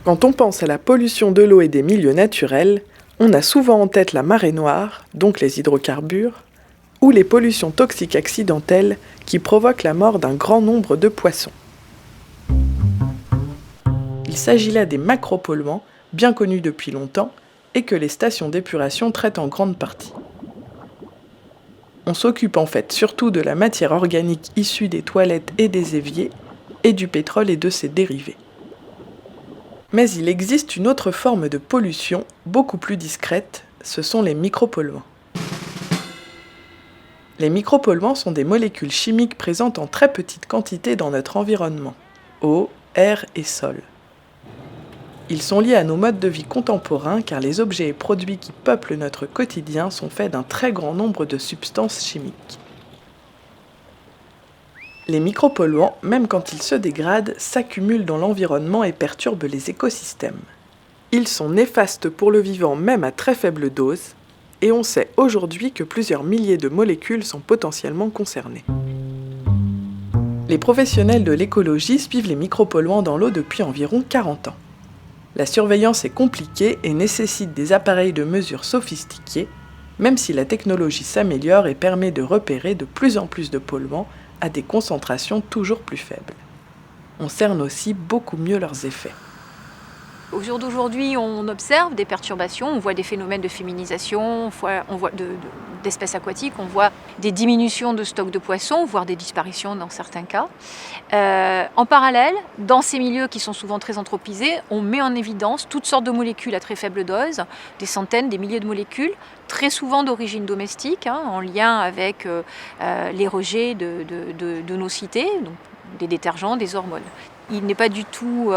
Quand on pense à la pollution de l'eau et des milieux naturels, on a souvent en tête la marée noire, donc les hydrocarbures, ou les pollutions toxiques accidentelles qui provoquent la mort d'un grand nombre de poissons. Il s'agit là des macropolluants, bien connus depuis longtemps, et que les stations d'épuration traitent en grande partie. On s'occupe en fait surtout de la matière organique issue des toilettes et des éviers, et du pétrole et de ses dérivés. Mais il existe une autre forme de pollution, beaucoup plus discrète, ce sont les micropolluants. Les micropolluants sont des molécules chimiques présentes en très petite quantité dans notre environnement, eau, air et sol. Ils sont liés à nos modes de vie contemporains car les objets et produits qui peuplent notre quotidien sont faits d'un très grand nombre de substances chimiques. Les micropolluants, même quand ils se dégradent, s'accumulent dans l'environnement et perturbent les écosystèmes. Ils sont néfastes pour le vivant même à très faible dose, et on sait aujourd'hui que plusieurs milliers de molécules sont potentiellement concernées. Les professionnels de l'écologie suivent les micropolluants dans l'eau depuis environ 40 ans. La surveillance est compliquée et nécessite des appareils de mesure sophistiqués, même si la technologie s'améliore et permet de repérer de plus en plus de polluants à des concentrations toujours plus faibles. On cerne aussi beaucoup mieux leurs effets. Au jour d'aujourd'hui, on observe des perturbations, on voit des phénomènes de féminisation, on voit d'espèces aquatiques, on voit des diminutions de stocks de poissons, voire des disparitions dans certains cas. En parallèle, dans ces milieux qui sont souvent très anthropisés, on met en évidence toutes sortes de molécules à très faible dose, des centaines, des milliers de molécules, très souvent d'origine domestique, en lien avec les rejets de nos cités, donc des détergents, des hormones. Il n'est pas du tout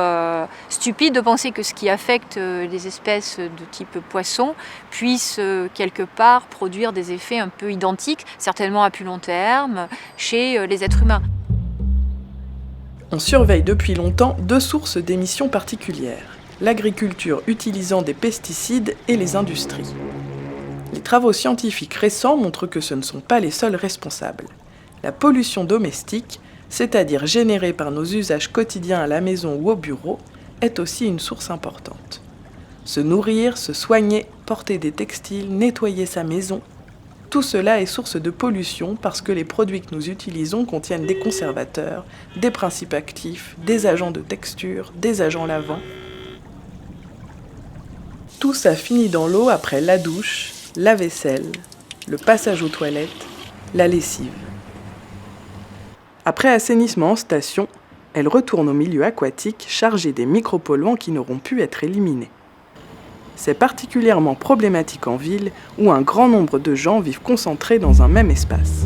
stupide de penser que ce qui affecte les espèces de type poisson puisse quelque part produire des effets un peu identiques, certainement à plus long terme, chez les êtres humains. On surveille depuis longtemps deux sources d'émissions particulières, l'agriculture utilisant des pesticides et les industries. Les travaux scientifiques récents montrent que ce ne sont pas les seuls responsables. La pollution domestique, c'est-à-dire générée par nos usages quotidiens à la maison ou au bureau, est aussi une source importante. Se nourrir, se soigner, porter des textiles, nettoyer sa maison, tout cela est source de pollution parce que les produits que nous utilisons contiennent des conservateurs, des principes actifs, des agents de texture, des agents lavants. Tout ça finit dans l'eau après la douche, la vaisselle, le passage aux toilettes, la lessive. Après assainissement en station, elle retourne au milieu aquatique chargée des micropolluants qui n'auront pu être éliminés. C'est particulièrement problématique en ville où un grand nombre de gens vivent concentrés dans un même espace.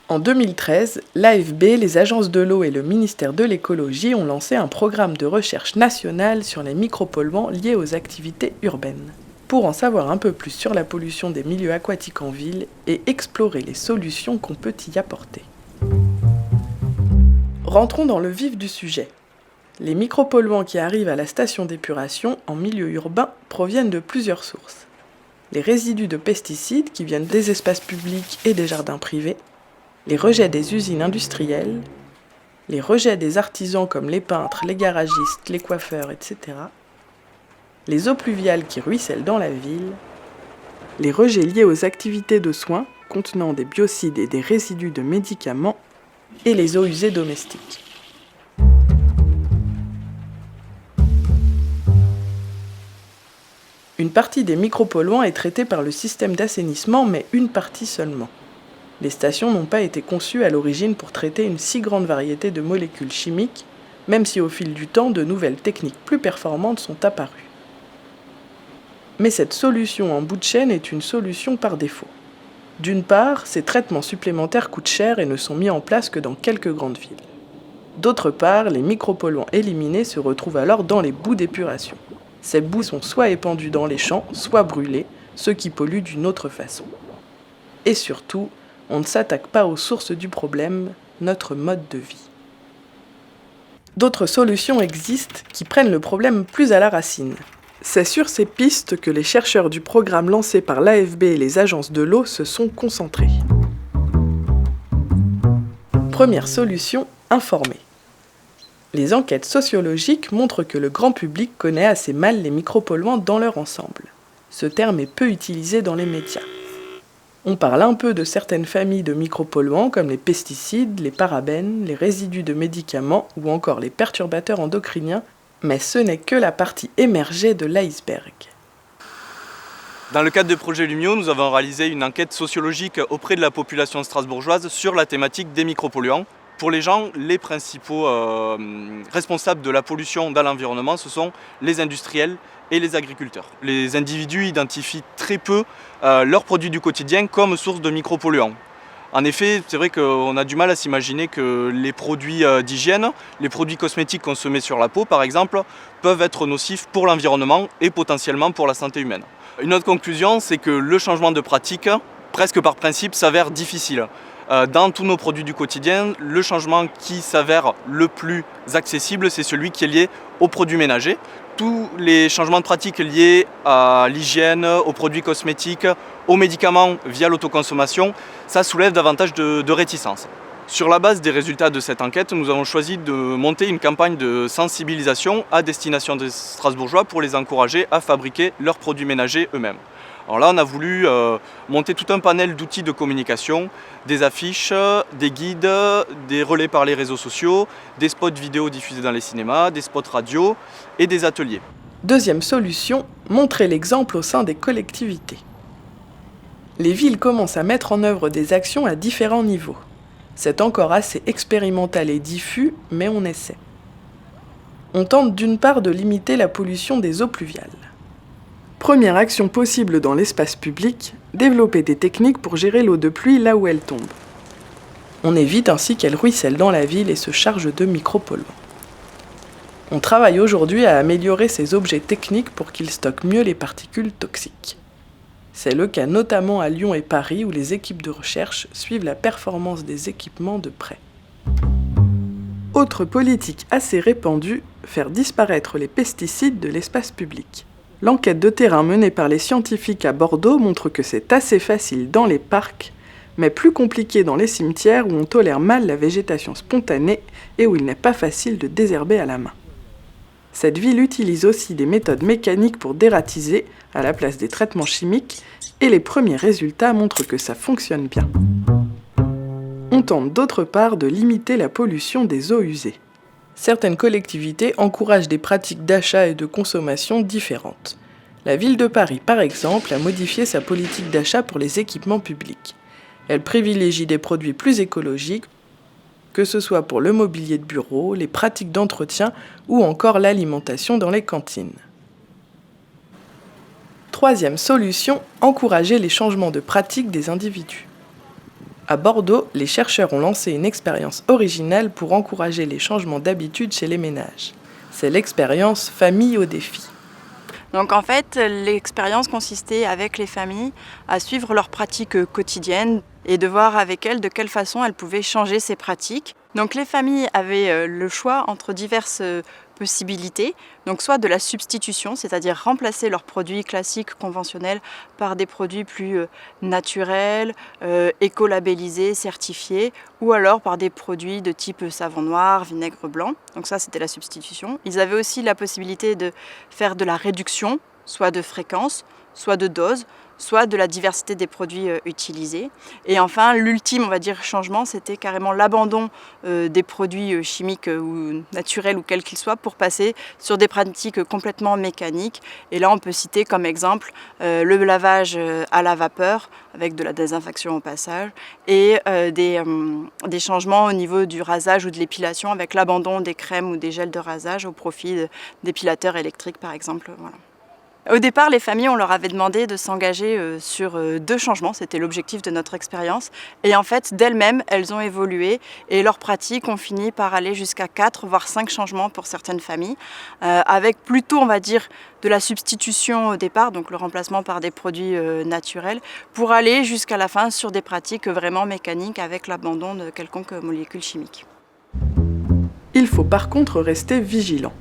En 2013, l'AFB, les agences de l'eau et le ministère de l'écologie ont lancé un programme de recherche national sur les micropolluants liés aux activités urbaines. Pour en savoir un peu plus sur la pollution des milieux aquatiques en ville et explorer les solutions qu'on peut y apporter. Rentrons dans le vif du sujet. Les micropolluants qui arrivent à la station d'épuration en milieu urbain proviennent de plusieurs sources. Les résidus de pesticides qui viennent des espaces publics et des jardins privés, les rejets des usines industrielles, les rejets des artisans comme les peintres, les garagistes, les coiffeurs, etc., les eaux pluviales qui ruissellent dans la ville, les rejets liés aux activités de soins contenant des biocides et des résidus de médicaments, et les eaux usées domestiques. Une partie des micropolluants est traitée par le système d'assainissement, mais une partie seulement. Les stations n'ont pas été conçues à l'origine pour traiter une si grande variété de molécules chimiques, même si au fil du temps, de nouvelles techniques plus performantes sont apparues. Mais cette solution en bout de chaîne est une solution par défaut. D'une part, ces traitements supplémentaires coûtent cher et ne sont mis en place que dans quelques grandes villes. D'autre part, les micropolluants éliminés se retrouvent alors dans les boues d'épuration. Ces boues sont soit épandues dans les champs, soit brûlées, ce qui pollue d'une autre façon. Et surtout, on ne s'attaque pas aux sources du problème, notre mode de vie. D'autres solutions existent qui prennent le problème plus à la racine. C'est sur ces pistes que les chercheurs du programme lancé par l'AFB et les agences de l'eau se sont concentrés. Première solution, informer. Les enquêtes sociologiques montrent que le grand public connaît assez mal les micropolluants dans leur ensemble. Ce terme est peu utilisé dans les médias. On parle un peu de certaines familles de micropolluants comme les pesticides, les parabènes, les résidus de médicaments ou encore les perturbateurs endocriniens, mais ce n'est que la partie émergée de l'iceberg. Dans le cadre du projet Lumio, nous avons réalisé une enquête sociologique auprès de la population strasbourgeoise sur la thématique des micropolluants. Pour les gens, les principaux responsables de la pollution dans l'environnement, ce sont les industriels et les agriculteurs. Les individus identifient très peu leurs produits du quotidien comme source de micropolluants. En effet, c'est vrai qu'on a du mal à s'imaginer que les produits d'hygiène, les produits cosmétiques consommés sur la peau par exemple, peuvent être nocifs pour l'environnement et potentiellement pour la santé humaine. Une autre conclusion, c'est que le changement de pratique, presque par principe, s'avère difficile. Dans tous nos produits du quotidien, le changement qui s'avère le plus accessible, c'est celui qui est lié aux produits ménagers. Tous les changements de pratique liés à l'hygiène, aux produits cosmétiques, aux médicaments via l'autoconsommation, ça soulève davantage de réticence. Sur la base des résultats de cette enquête, nous avons choisi de monter une campagne de sensibilisation à destination des Strasbourgeois pour les encourager à fabriquer leurs produits ménagers eux-mêmes. Alors là, on a voulu monter tout un panel d'outils de communication, des affiches, des guides, des relais par les réseaux sociaux, des spots vidéo diffusés dans les cinémas, des spots radio et des ateliers. Deuxième solution, montrer l'exemple au sein des collectivités. Les villes commencent à mettre en œuvre des actions à différents niveaux. C'est encore assez expérimental et diffus, mais on essaie. On tente d'une part de limiter la pollution des eaux pluviales. Première action possible dans l'espace public, développer des techniques pour gérer l'eau de pluie là où elle tombe. On évite ainsi qu'elle ruisselle dans la ville et se charge de micropolluants. On travaille aujourd'hui à améliorer ces objets techniques pour qu'ils stockent mieux les particules toxiques. C'est le cas notamment à Lyon et Paris où les équipes de recherche suivent la performance des équipements de près. Autre politique assez répandue, faire disparaître les pesticides de l'espace public. L'enquête de terrain menée par les scientifiques à Bordeaux montre que c'est assez facile dans les parcs, mais plus compliqué dans les cimetières où on tolère mal la végétation spontanée et où il n'est pas facile de désherber à la main. Cette ville utilise aussi des méthodes mécaniques pour dératiser à la place des traitements chimiques et les premiers résultats montrent que ça fonctionne bien. On tente d'autre part de limiter la pollution des eaux usées. Certaines collectivités encouragent des pratiques d'achat et de consommation différentes. La ville de Paris, par exemple, a modifié sa politique d'achat pour les équipements publics. Elle privilégie des produits plus écologiques, que ce soit pour le mobilier de bureau, les pratiques d'entretien ou encore l'alimentation dans les cantines. Troisième solution, encourager les changements de pratiques des individus. À Bordeaux, les chercheurs ont lancé une expérience originale pour encourager les changements d'habitude chez les ménages. C'est l'expérience Famille au défi. Donc en fait, l'expérience consistait avec les familles à suivre leurs pratiques quotidiennes et de voir avec elles de quelle façon elles pouvaient changer ces pratiques. Donc les familles avaient le choix entre diverses possibilités, donc soit de la substitution, c'est-à-dire remplacer leurs produits classiques conventionnels par des produits plus naturels, écolabellisés, certifiés, ou alors par des produits de type savon noir, vinaigre blanc. Donc ça, c'était la substitution. Ils avaient aussi la possibilité de faire de la réduction, soit de fréquence, soit de dose, soit de la diversité des produits utilisés. Et enfin, l'ultime, on va dire, changement, c'était carrément l'abandon des produits chimiques ou naturels ou quels qu'ils soient pour passer sur des pratiques complètement mécaniques. Et là, on peut citer comme exemple le lavage à la vapeur avec de la désinfection au passage et des changements au niveau du rasage ou de l'épilation avec l'abandon des crèmes ou des gels de rasage au profit d'épilateurs électriques, par exemple. Voilà. Au départ, les familles, on leur avait demandé de s'engager sur 2 changements, c'était l'objectif de notre expérience. Et en fait, d'elles-mêmes, elles ont évolué et leurs pratiques ont fini par aller jusqu'à 4, voire 5 changements pour certaines familles, avec plutôt, on va dire, de la substitution au départ, donc le remplacement par des produits naturels, pour aller jusqu'à la fin sur des pratiques vraiment mécaniques avec l'abandon de quelconque molécule chimique. Il faut par contre rester vigilant.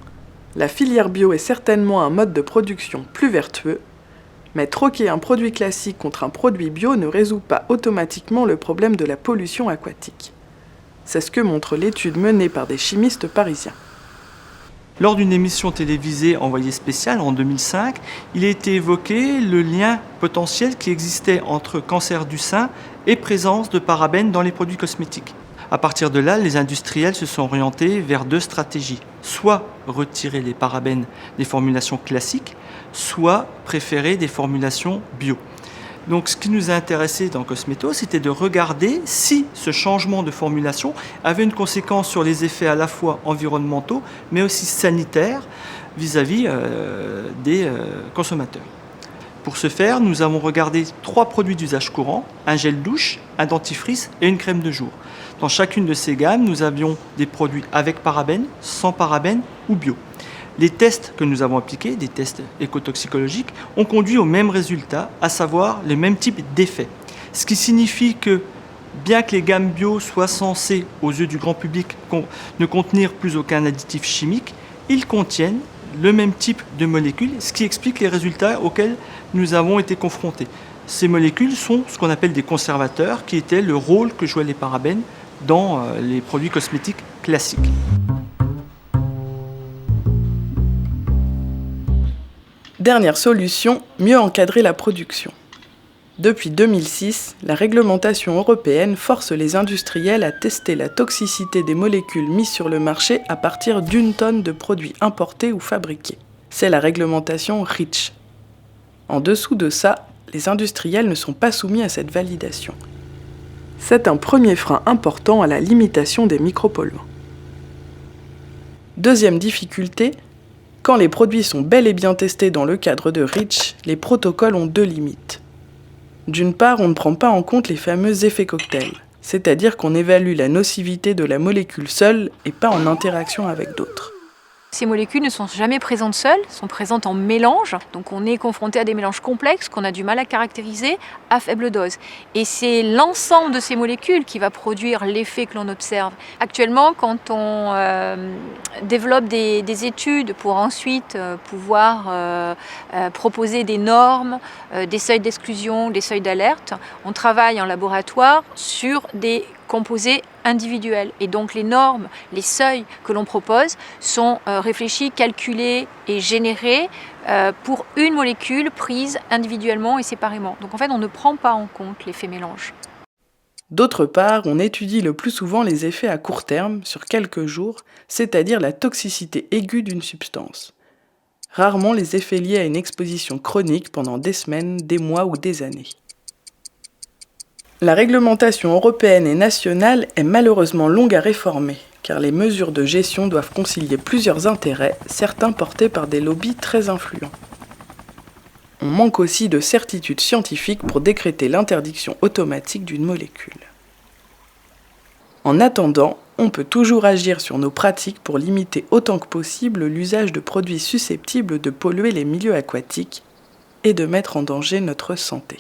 La filière bio est certainement un mode de production plus vertueux, mais troquer un produit classique contre un produit bio ne résout pas automatiquement le problème de la pollution aquatique. C'est ce que montre l'étude menée par des chimistes parisiens. Lors d'une émission télévisée Envoyé spécial en 2005, il a été évoqué le lien potentiel qui existait entre cancer du sein et présence de parabènes dans les produits cosmétiques. À partir de là, les industriels se sont orientés vers 2 stratégies. Soit retirer les parabènes des formulations classiques, soit préférer des formulations bio. Donc ce qui nous a intéressé dans Cosmeto, c'était de regarder si ce changement de formulation avait une conséquence sur les effets à la fois environnementaux, mais aussi sanitaires vis-à-vis des consommateurs. Pour ce faire, nous avons regardé 3 produits d'usage courant, un gel douche, un dentifrice et une crème de jour. Dans chacune de ces gammes, nous avions des produits avec parabènes, sans parabènes ou bio. Les tests que nous avons appliqués, des tests écotoxicologiques, ont conduit au même résultat, à savoir le même type d'effet. Ce qui signifie que, bien que les gammes bio soient censées, aux yeux du grand public, ne contenir plus aucun additif chimique, ils contiennent le même type de molécules, ce qui explique les résultats auxquels nous avons été confrontés. Ces molécules sont ce qu'on appelle des conservateurs, qui étaient le rôle que jouaient les parabènes dans les produits cosmétiques classiques. Dernière solution, mieux encadrer la production. Depuis 2006, la réglementation européenne force les industriels à tester la toxicité des molécules mises sur le marché à partir d'1 tonne de produits importés ou fabriqués. C'est la réglementation REACH. En dessous de ça, les industriels ne sont pas soumis à cette validation. C'est un premier frein important à la limitation des micropolluants. Deuxième difficulté, quand les produits sont bel et bien testés dans le cadre de REACH, les protocoles ont 2 limites. D'une part, on ne prend pas en compte les fameux effets cocktails, c'est-à-dire qu'on évalue la nocivité de la molécule seule et pas en interaction avec d'autres. Ces molécules ne sont jamais présentes seules, sont présentes en mélange. Donc on est confronté à des mélanges complexes qu'on a du mal à caractériser à faible dose. Et c'est l'ensemble de ces molécules qui va produire l'effet que l'on observe. Actuellement, quand on développe des études pour ensuite pouvoir proposer des normes, des seuils d'exclusion, des seuils d'alerte, on travaille en laboratoire sur des composés individuels. Et donc les normes, les seuils que l'on propose sont réfléchis, calculés et générés pour une molécule prise individuellement et séparément. Donc en fait, on ne prend pas en compte l'effet mélange. D'autre part, on étudie le plus souvent les effets à court terme, sur quelques jours, c'est-à-dire la toxicité aiguë d'une substance. Rarement les effets liés à une exposition chronique pendant des semaines, des mois ou des années. La réglementation européenne et nationale est malheureusement longue à réformer, car les mesures de gestion doivent concilier plusieurs intérêts, certains portés par des lobbies très influents. On manque aussi de certitude scientifique pour décréter l'interdiction automatique d'une molécule. En attendant, on peut toujours agir sur nos pratiques pour limiter autant que possible l'usage de produits susceptibles de polluer les milieux aquatiques et de mettre en danger notre santé.